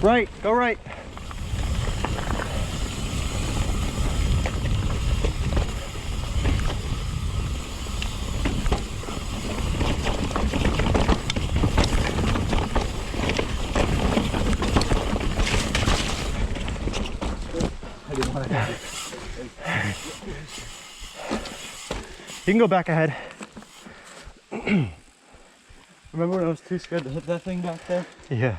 Right, go right. I didn't want to. You can go back ahead. Remember when I was too scared to hit that thing back there? Yeah.